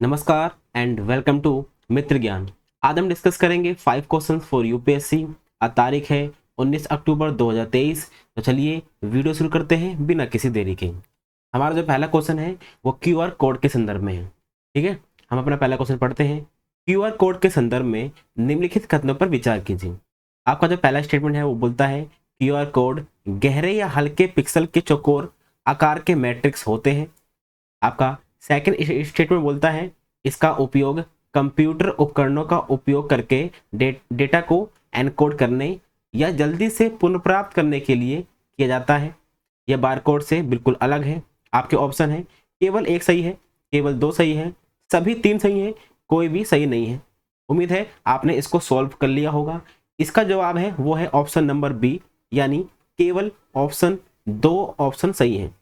नमस्कार and welcome to मित्र ज्ञान। आज हम डिस्कस करेंगे 5 क्वेश्चंस फॉर यूपीएससी। आज तारीख है 19 अक्टूबर 2023। तो चलिए वीडियो शुरू करते हैं बिना किसी देरी के। हमारा जो पहला क्वेश्चन है वो क्यूआर कोड के संदर्भ में है। ठीक है, हम अपना पहला क्वेश्चन पढ़ते हैं। क्यूआर कोड के संदर्भ में निम्नलिखित कथनों पर विचार कीजिए। आपका जो पहला स्टेटमेंट है वो बोलता है क्यूआर कोड गहरे या हल्के पिक्सल के चौकोर आकार के मैट्रिक्स होते हैं। आपका सेकंड स्टेटमेंट बोलता है इसका उपयोग कंप्यूटर उपकरणों का उपयोग करके डेटा को एनकोड करने या जल्दी से पुनर्प्राप्त करने के लिए किया जाता है। यह बारकोड से बिल्कुल अलग है। आपके ऑप्शन है केवल एक सही है, केवल दो सही है, सभी तीन सही है, कोई भी सही नहीं है। उम्मीद है आपने इसको सॉल्व कर लिया होगा। इसका जवाब है वो है ऑप्शन नंबर बी, यानी केवल ऑप्शन दो ऑप्शन सही है।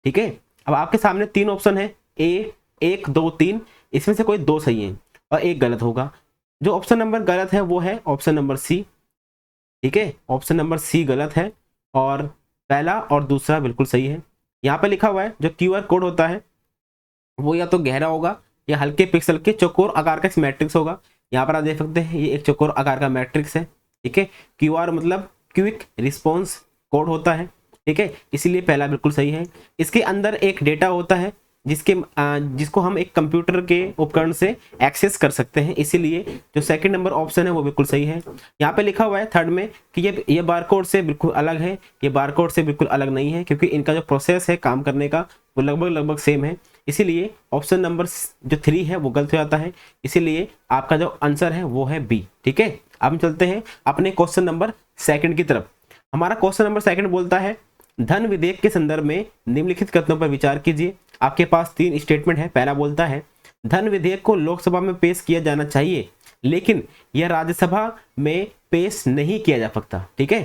ठीक है, अब आपके सामने तीन ऑप्शन है, ए, एक, दो, तीन। इसमें से कोई दो सही है और एक गलत होगा। जो ऑप्शन नंबर गलत है वो है ऑप्शन नंबर सी। ठीक है, ऑप्शन नंबर सी गलत है और पहला और दूसरा बिल्कुल सही है। यहाँ पे लिखा हुआ है जो क्यूआर कोड होता है वो या तो गहरा होगा या हल्के पिक्सल के चौकोर आकार का मैट्रिक्स होगा। यहाँ पर आप देख सकते हैं ये एक चौकोर आकार का मैट्रिक्स है। ठीक है, क्यूआर मतलब क्विक रिस्पॉन्स कोड होता है। ठीक है, इसीलिए पहला बिल्कुल सही है। इसके अंदर एक डेटा होता है जिसको हम एक कंप्यूटर के उपकरण से एक्सेस कर सकते हैं, इसीलिए जो सेकंड नंबर ऑप्शन है वो बिल्कुल सही है। यहाँ पे लिखा हुआ है थर्ड में कि ये बारकोड से बिल्कुल अलग है। ये बारकोड से बिल्कुल अलग नहीं है क्योंकि इनका जो प्रोसेस है काम करने का वो लगभग सेम है। इसीलिए ऑप्शन नंबर जो 3 है वो गलत हो जाता है। इसीलिए आपका जो आंसर है वो है बी। ठीक है, अब हम चलते हैं अपने क्वेश्चन नंबर सेकंड की तरफ। हमारा क्वेश्चन नंबर सेकंड बोलता है धन विधेयक के संदर्भ में निम्नलिखित कथनों पर विचार कीजिए। आपके पास तीन स्टेटमेंट है। पहला बोलता है धन विधेयक को लोकसभा में पेश किया जाना चाहिए लेकिन यह राज्यसभा में पेश नहीं किया जा सकता। ठीक है,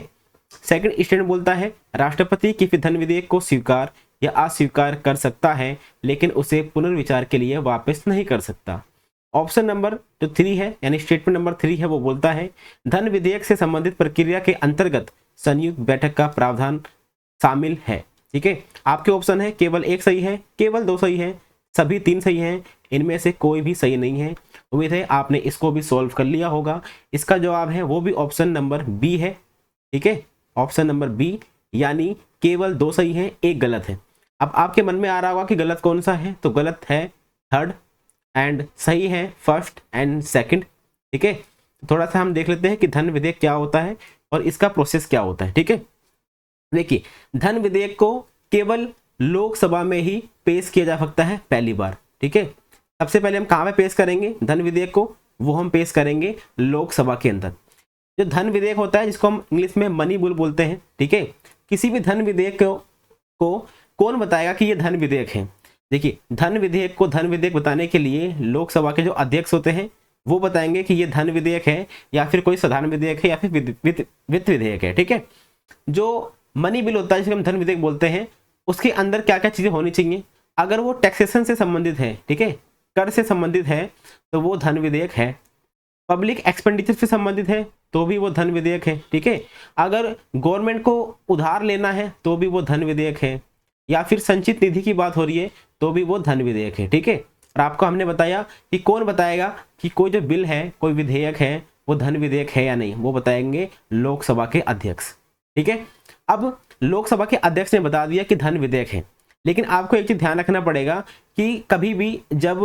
सेकंड स्टेटमेंट बोलता है राष्ट्रपति किसी धन विधेयक को स्वीकार या अस्वीकार कर सकता है लेकिन उसे पुनर्विचार के लिए वापस नहीं कर सकता। ऑप्शन नंबर जो 3 है यानी स्टेटमेंट नंबर 3 है वो बोलता है धन विधेयक से संबंधित प्रक्रिया के अंतर्गत संयुक्त बैठक का प्रावधान शामिल है। ठीक है, आपके ऑप्शन है केवल एक सही है, केवल दो सही है, सभी तीन सही हैं, इनमें से कोई भी सही नहीं है। उम्मीद है आपने इसको भी सॉल्व कर लिया होगा। इसका जवाब है वो भी ऑप्शन नंबर बी है। ठीक है, ऑप्शन नंबर बी, यानी केवल दो सही है, एक गलत है। अब आपके मन में आ रहा होगा कि गलत कौन सा है, तो गलत है थर्ड एंड सही है फर्स्ट एंड सेकंड। ठीक है, थोड़ा सा हम देख लेते हैं कि धन विधेयक क्या होता है और इसका प्रोसेस क्या होता है। ठीक है, देखिए धन विधेयक को केवल लोकसभा में ही पेश किया जा सकता है पहली बार। ठीक है, सबसे पहले हम कहाँ पे पेश करेंगे धन विधेयक को, वो हम पेश करेंगे लोकसभा के अंदर। जो धन विधेयक होता है जिसको हम इंग्लिश में मनी बिल बोलते हैं। ठीक है, किसी भी धन विधेयक को कौन बताएगा कि ये धन विधेयक है। देखिए धन विधेयक को धन विधेयक बताने के लिए लोकसभा के जो अध्यक्ष होते हैं वो बताएंगे कि ये धन विधेयक है या फिर कोई साधारण विधेयक है या फिर वित्त विधेयक है। ठीक है, जो मनी बिल होता है जिसे हम धन विधेयक बोलते हैं उसके अंदर क्या क्या चीजें होनी चाहिए। अगर वो टैक्सेशन से संबंधित है, ठीक है, कर से संबंधित है तो वो धन विधेयक है। पब्लिक एक्सपेंडिचर से संबंधित है तो भी वो धन विधेयक है। ठीक है, अगर गवर्नमेंट को उधार लेना है तो भी वो धन विधेयक है, या फिर संचित निधि की बात हो रही है तो भी वो धन विधेयक है। ठीक है, और आपको हमने बताया कि कौन बताएगा कि कोई जो बिल है, कोई विधेयक है वो धन विधेयक है या नहीं, वो बताएंगे लोकसभा के अध्यक्ष। ठीक है, अब लोकसभा के अध्यक्ष ने बता दिया कि धन विधेयक है, लेकिन आपको एक चीज ध्यान रखना पड़ेगा कि कभी भी जब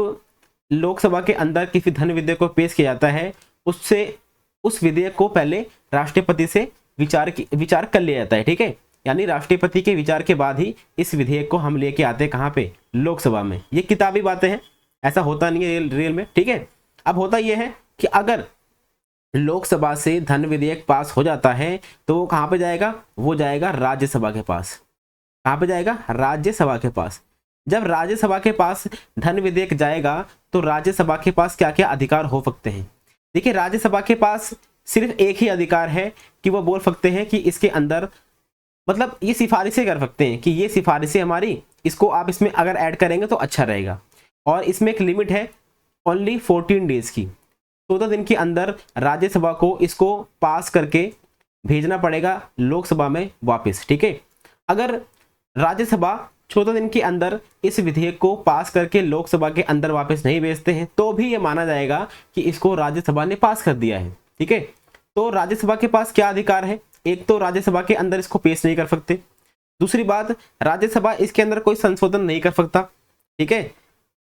लोकसभा के अंदर किसी धन विधेयक को पेश किया जाता है उससे उस विधेयक को पहले राष्ट्रपति से विचार कर लिया जाता है। ठीक है, यानी राष्ट्रपति के विचार के बाद ही इस विधेयक को हम लेके आते हैं कहाँ पे, लोकसभा में। ये किताबी बातें हैं, ऐसा होता नहीं है रियल में। ठीक है, अब होता यह है कि अगर लोकसभा से धन विधेयक पास हो जाता है तो वो कहाँ पे जाएगा, वो जाएगा राज्यसभा के पास। कहाँ पे जाएगा, राज्यसभा के पास। जब राज्यसभा के पास धन विधेयक जाएगा तो राज्यसभा के पास क्या क्या अधिकार हो सकते हैं। देखिए राज्यसभा के पास सिर्फ एक ही अधिकार है कि वो बोल सकते हैं कि इसके अंदर मतलब ये सिफारिशें कर सकते हैं कि ये सिफारिशें हमारी, इसको आप इसमें अगर ऐड करेंगे तो अच्छा रहेगा। और इसमें एक लिमिट है ओनली 14 डेज की। 14 दिन के अंदर राज्यसभा को इसको पास करके भेजना पड़ेगा लोकसभा में वापस। ठीक है, अगर राज्यसभा 14 दिन के अंदर इस विधेयक को पास करके लोकसभा के अंदर वापस नहीं भेजते हैं तो भी ये माना जाएगा कि इसको राज्यसभा ने पास कर दिया है। ठीक है, तो राज्यसभा के पास क्या अधिकार है? एक तो राज्यसभा के अंदर इसको पेश नहीं कर सकते, दूसरी बात राज्यसभा इसके अंदर कोई संशोधन नहीं कर सकता। ठीक है,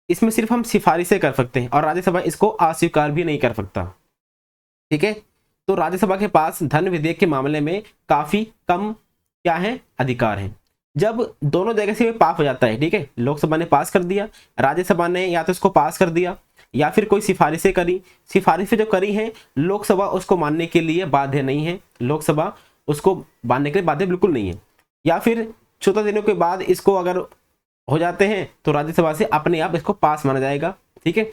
इसमें सिर्फ हम सिफारिशें कर सकते हैं और राज्यसभा इसको अस्वीकार भी नहीं कर सकता। ठीक है, तो राज्यसभा के पास धन विधेयक के मामले में काफी कम क्या है अधिकार है। जब दोनों जगह से पास हो जाता है, ठीक है, लोकसभा ने पास कर दिया, राज्यसभा ने या तो इसको पास कर दिया या फिर कोई सिफारिशें करी, सिफारिशें जो करी हैं लोकसभा उसको मानने के लिए बाध्य नहीं है, लोकसभा उसको मानने के लिए बाध्य बिल्कुल नहीं है, या फिर 14 दिनों के बाद इसको अगर हो जाते हैं तो राज्यसभा से अपने आप इसको पास माना जाएगा। ठीक है,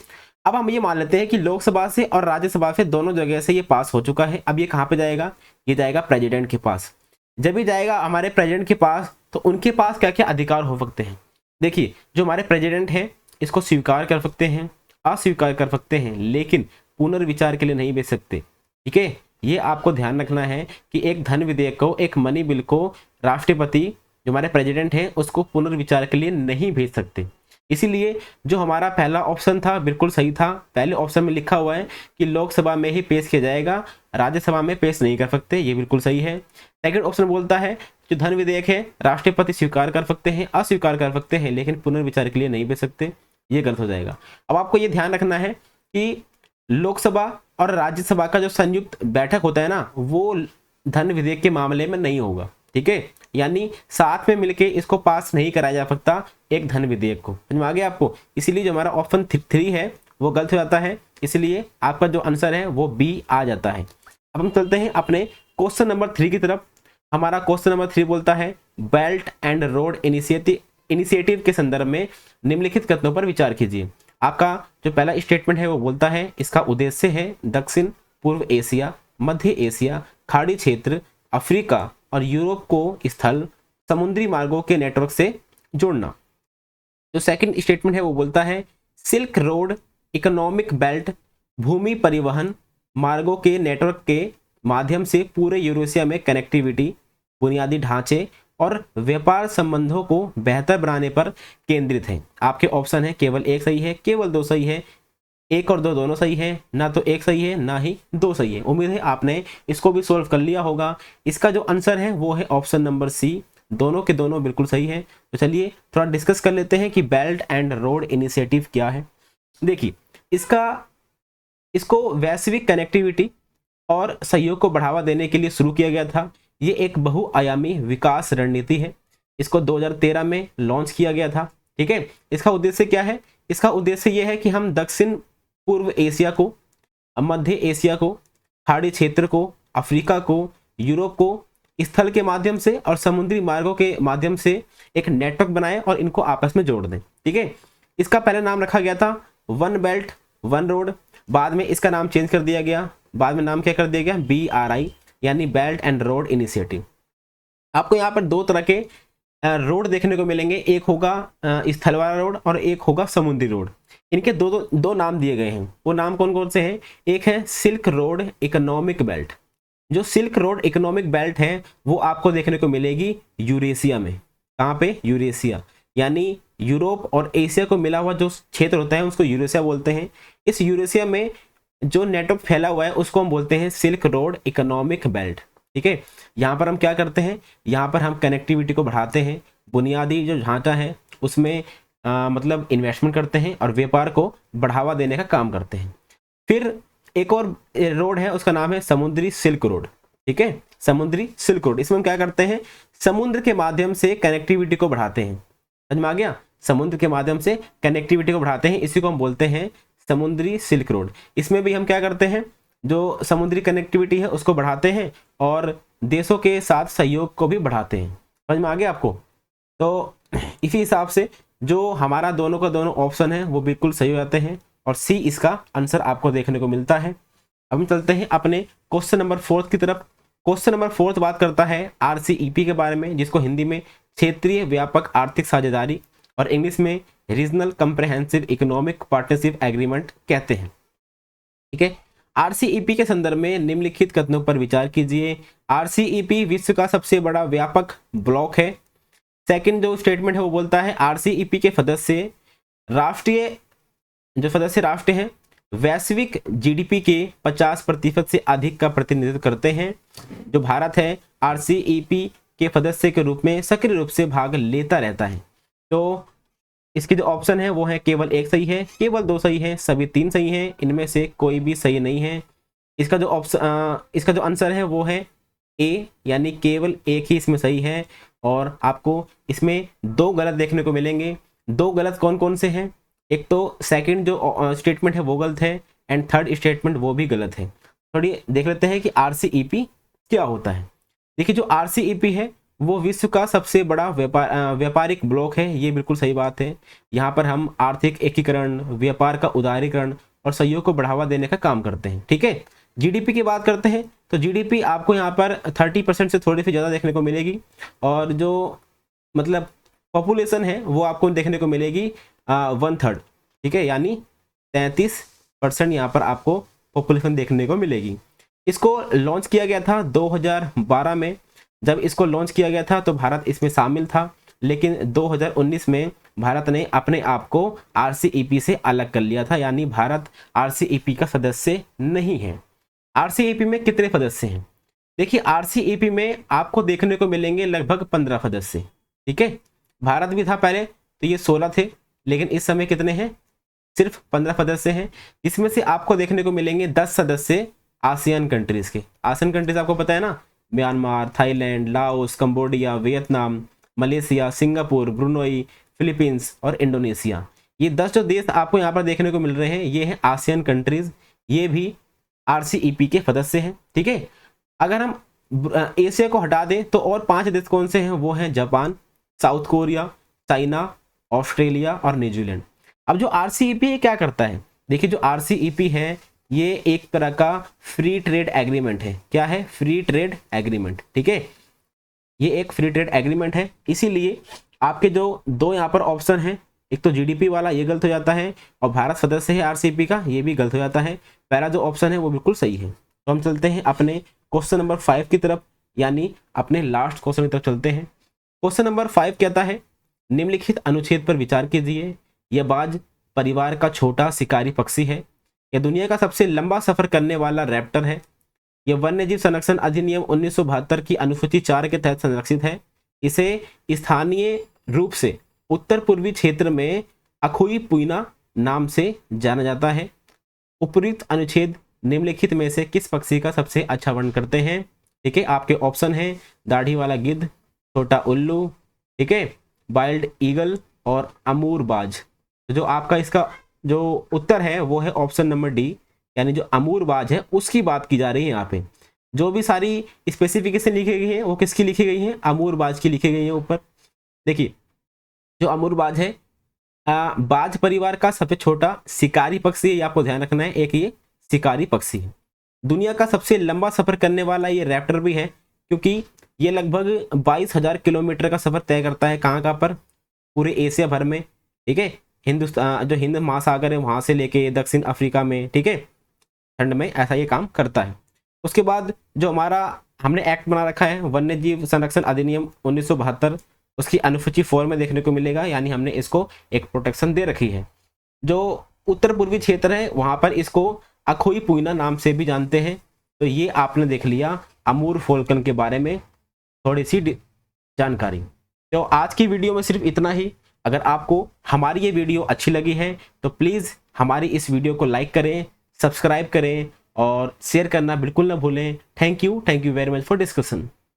अब हम ये मान लेते हैं कि लोकसभा से और राज्यसभा से दोनों जगह से ये पास हो चुका है। अब ये कहाँ पे जाएगा? ये जाएगा प्रेसिडेंट के पास। जब ये जाएगा हमारे प्रेसिडेंट के पास तो उनके पास क्या क्या अधिकार हो सकते हैं? देखिए, जो हमारे प्रेसिडेंट हैं इसको स्वीकार कर सकते हैं, अस्वीकार कर सकते हैं, लेकिन पुनर्विचार के लिए नहीं भेज सकते। ठीक है, ये आपको ध्यान रखना है कि एक धन विधेयक को, एक मनी बिल को राष्ट्रपति जो हमारे प्रेसिडेंट हैं उसको पुनर्विचार के लिए नहीं भेज सकते। इसीलिए जो हमारा पहला ऑप्शन था बिल्कुल सही था। पहले ऑप्शन में लिखा हुआ है कि लोकसभा में ही पेश किया जाएगा, राज्यसभा में पेश नहीं कर सकते, ये बिल्कुल सही है। सेकंड ऑप्शन बोलता है जो धन विधेयक है राष्ट्रपति स्वीकार कर सकते हैं, अस्वीकार कर सकते हैं, लेकिन पुनर्विचार के लिए नहीं भेज सकते, ये गलत हो जाएगा। अब आपको ये ध्यान रखना है कि लोकसभा और राज्यसभा का जो संयुक्त बैठक होता है ना, वो धन विधेयक के मामले में नहीं होगा। ठीक है, यानी साथ में मिलके इसको पास नहीं कराया जा सकता एक धन विधेयक को। समझ में आ गया आपको? इसीलिए जो हमारा ऑप्शन 3 है वो गलत हो जाता है, इसलिए आपका जो आंसर है वो बी आ जाता है। अब हम चलते हैं अपने क्वेश्चन नंबर 3 की तरफ। हमारा क्वेश्चन नंबर 3 बोलता है बेल्ट एंड रोड इनिशिएटिव के संदर्भ में निम्नलिखित कथनों पर विचार कीजिए। आपका जो पहला स्टेटमेंट है वो बोलता है इसका उद्देश्य है दक्षिण पूर्व एशिया, मध्य एशिया, खाड़ी क्षेत्र, अफ्रीका और यूरोप को स्थल समुद्री मार्गों के नेटवर्क से जोड़ना। जो सेकंड स्टेटमेंट है वो बोलता है सिल्क रोड इकोनॉमिक बेल्ट भूमि परिवहन मार्गों के नेटवर्क के माध्यम से पूरे यूरेशिया में कनेक्टिविटी, बुनियादी ढांचे और व्यापार संबंधों को बेहतर बनाने पर केंद्रित है। आपके ऑप्शन है केवल एक सही है, केवल 2 सही है, 1 और 2 दोनों सही है, ना तो 1 सही है ना ही 2 सही है। उम्मीद है आपने इसको भी सोल्व कर लिया होगा। इसका जो आंसर है वो है ऑप्शन नंबर सी, दोनों के दोनों बिल्कुल सही है। तो चलिए थोड़ा डिस्कस कर लेते हैं कि बेल्ट एंड रोड इनिशिएटिव क्या है। देखिए, इसको वैश्विक कनेक्टिविटी और सहयोग को बढ़ावा देने के लिए शुरू किया गया था। ये एक बहुआयामी विकास रणनीति है। इसको 2013 में लॉन्च किया गया था। ठीक है, इसका उद्देश्य क्या है? इसका उद्देश्य यह है कि हम दक्षिण पूर्व एशिया को, मध्य एशिया को, खाड़ी क्षेत्र को, अफ्रीका को, यूरोप को स्थल के माध्यम से और समुद्री मार्गों के माध्यम से एक नेटवर्क बनाएं और इनको आपस में जोड़ दें। ठीक है, इसका पहले नाम रखा गया था वन बेल्ट वन रोड, बाद में इसका नाम चेंज कर दिया गया, बाद में नाम क्या कर दिया गया? BRI, यानी बेल्ट एंड रोड इनिशिएटिव। आपको यहाँ पर 2 तरह के रोड देखने को मिलेंगे, एक होगा स्थल वाला रोड और एक होगा समुद्री रोड। इनके दो नाम दिए गए हैं। वो नाम कौन कौन से हैं? एक है सिल्क रोड इकोनॉमिक बेल्ट। जो सिल्क रोड इकोनॉमिक बेल्ट है वो आपको देखने को मिलेगी यूरेशिया में। कहाँ पे? यूरेशिया, यानी यूरोप और एशिया को मिला हुआ जो क्षेत्र होता है उसको यूरेशिया बोलते हैं। इस यूरेशिया में जो नेटवर्क फैला हुआ है उसको हम बोलते हैं सिल्क रोड इकोनॉमिक बेल्ट। ठीक है, यहाँ पर हम क्या करते हैं? यहाँ पर हम कनेक्टिविटी को बढ़ाते हैं, बुनियादी जो ढांचा है उसमें मतलब इन्वेस्टमेंट करते हैं और व्यापार को बढ़ावा देने का काम करते हैं। फिर एक और रोड है, उसका नाम है समुद्री सिल्क रोड। ठीक है, समुद्री सिल्क रोड, इसमें हम क्या करते हैं? समुद्र के माध्यम से कनेक्टिविटी को बढ़ाते हैं। समझ में आ गया? समुद्र के माध्यम से कनेक्टिविटी को बढ़ाते हैं, इसी को हम बोलते हैं समुद्री सिल्क रोड। इसमें भी हम क्या करते हैं? जो समुद्री कनेक्टिविटी है उसको बढ़ाते हैं और देशों के साथ सहयोग को भी बढ़ाते हैं। समझ में आ गया आपको? तो इसी हिसाब से जो हमारा दोनों का दोनों ऑप्शन है वो बिल्कुल सही हो जाते हैं और सी इसका आंसर आपको देखने को मिलता है। अब हम चलते हैं अपने क्वेश्चन नंबर 4 की तरफ। क्वेश्चन नंबर 4 बात करता है RCEP के बारे में, जिसको हिंदी में क्षेत्रीय व्यापक आर्थिक साझेदारी और इंग्लिश में regional comprehensive economic partnership agreement कहते हैं। ठीक है, RCEP के संदर्भ में निम्नलिखित कथनों पर विचार कीजिए। RCEP विश्व का सबसे बड़ा व्यापक ब्लॉक है। सेकंड जो स्टेटमेंट है वो बोलता है आरसीईपी के सदस्य राष्ट्र हैं वैश्विक जीडीपी के 50% से अधिक का प्रतिनिधित्व करते हैं। जो भारत है आरसीईपी के सदस्य के रूप में सक्रिय रूप से भाग लेता रहता है। तो इसकी जो ऑप्शन है वो है केवल एक सही है, केवल दो सही है, सभी तीन सही हैं, इनमें से कोई भी सही नहीं है। इसका जो आंसर है वो है ए, यानी केवल एक ही इसमें सही है। और आपको इसमें दो गलत देखने को मिलेंगे। दो गलत कौन कौन से हैं? एक तो सेकंड जो स्टेटमेंट है वो गलत है एंड थर्ड स्टेटमेंट वो भी गलत है। थोड़ी देख लेते हैं कि आरसीईपी क्या होता है। देखिए जो आरसीईपी है वो विश्व का सबसे बड़ा व्यापारिक ब्लॉक है, ये बिल्कुल सही बात है। यहाँ पर हम आर्थिक एकीकरण, व्यापार का उदारीकरण और सहयोग को बढ़ावा देने का काम करते हैं। ठीक है, जीडीपी की बात करते हैं तो जीडीपी आपको यहाँ पर 30% से थोड़ी सी ज़्यादा देखने को मिलेगी। और जो मतलब पॉपुलेशन है वो आपको देखने को मिलेगी 1/3। ठीक है, यानी 33% यहाँ पर आपको पॉपुलेशन देखने को मिलेगी। इसको लॉन्च किया गया था 2012 में। जब इसको लॉन्च किया गया था तो भारत इसमें शामिल था, लेकिन 2019 में भारत ने अपने आप को आरसीईपी से अलग कर लिया था, यानी भारत आरसीईपी का सदस्य नहीं है। आरसीईपी में कितने सदस्य हैं? देखिए आरसीईपी में आपको देखने को मिलेंगे लगभग 15 सदस्य। ठीक है, भारत भी था पहले तो ये 16 थे, लेकिन इस समय कितने हैं? सिर्फ 15 सदस्य हैं। इसमें से आपको देखने को मिलेंगे 10 सदस्य आसियान कंट्रीज के। आसियान कंट्रीज आपको पता है ना, Myanmar, Thailand, Laos, Cambodia, Vietnam, Malaysia, Singapore, Brunei, Philippines और इंडोनेशिया। ये 10 जो देश आपको यहाँ पर देखने को मिल रहे हैं ये हैं आसियान कंट्रीज। ये भी आरसीईपी के सदस्य हैं। ठीक है, अगर हम एशिया को हटा दें तो और 5 देश कौन से हैं? वो हैं Japan, south Korea, China, Australia और न्यूजीलैंड। अब जो आरसीईपी क्या करता है? देखिए जो आरसीईपी है ये एक तरह का फ्री ट्रेड एग्रीमेंट है। क्या है? Free trade agreement. ठीक है, ये एक फ्री ट्रेड एग्रीमेंट है, इसीलिए आपके जो दो यहाँ पर ऑप्शन हैं, एक तो जीडीपी वाला ये गलत हो जाता है और भारत सदस्य है आरसीईपी का, ये भी गलत हो जाता है। पहला जो ऑप्शन है वो बिल्कुल सही है। तो हम चलते हैं अपने क्वेश्चन नंबर 5 की तरफ, यानी अपने लास्ट क्वेश्चन की तरफ चलते हैं। क्वेश्चन नंबर 5 कहता है निम्नलिखित अनुच्छेद पर विचार कीजिए। यह बाज परिवार का छोटा शिकारी पक्षी है। यह दुनिया का सबसे लंबा सफर करने वाला रैप्टर है। यह वन्यजीव संरक्षण अधिनियम 1972 की अनुसूची 4 के तहत संरक्षित है। इसे स्थानीय रूप से उत्तर पूर्वी क्षेत्र में अखुई पुइना नाम से जाना जाता है। उपयुक्त अनुच्छेद निम्नलिखित में से किस पक्षी का सबसे अच्छा वर्णन करते हैं? ठीक है, आपके ऑप्शन है दाढ़ी वाला गिद्ध, छोटा उल्लू, ठीक है, वाइल्ड ईगल और अमूर बाज। तो जो आपका इसका जो उत्तर है वो है ऑप्शन नंबर डी, यानी जो अमूर बाज है उसकी बात की जा रही है। यहाँ पे जो भी सारी स्पेसिफिकेशन लिखी गई है वो किसकी लिखी गई है? अमूर बाज की लिखी गई है ऊपर। देखिए जो अमूर बाज है बाज परिवार का सबसे छोटा शिकारी पक्षी है, ये आपको ध्यान रखना है। एक ये शिकारी पक्षी है। दुनिया का सबसे लंबा सफर करने वाला ये रैप्टर भी है, क्योंकि ये लगभग 22,000 किलोमीटर का सफर तय करता है। कहाँ पर? पूरे एशिया भर में। ठीक है, हिंदुस्तान जो हिंद महासागर है वहाँ से लेके दक्षिण अफ्रीका में, ठीक है, ठंड में ऐसा ये काम करता है। उसके बाद जो हमारा हमने एक्ट बना रखा है वन्यजीव संरक्षण अधिनियम 1972, उसकी अनुसूची 4 में देखने को मिलेगा, यानी हमने इसको एक प्रोटेक्शन दे रखी है। जो उत्तर पूर्वी क्षेत्र है वहाँ पर इसको अखोई पुइना नाम से भी जानते हैं। तो ये आपने देख लिया अमूर फाल्कन के बारे में थोड़ी सी जानकारी। तो आज की वीडियो में सिर्फ इतना ही। अगर आपको हमारी ये वीडियो अच्छी लगी है तो प्लीज़ हमारी इस वीडियो को लाइक करें, सब्सक्राइब करें और शेयर करना बिल्कुल ना भूलें। Thank you very much for discussion.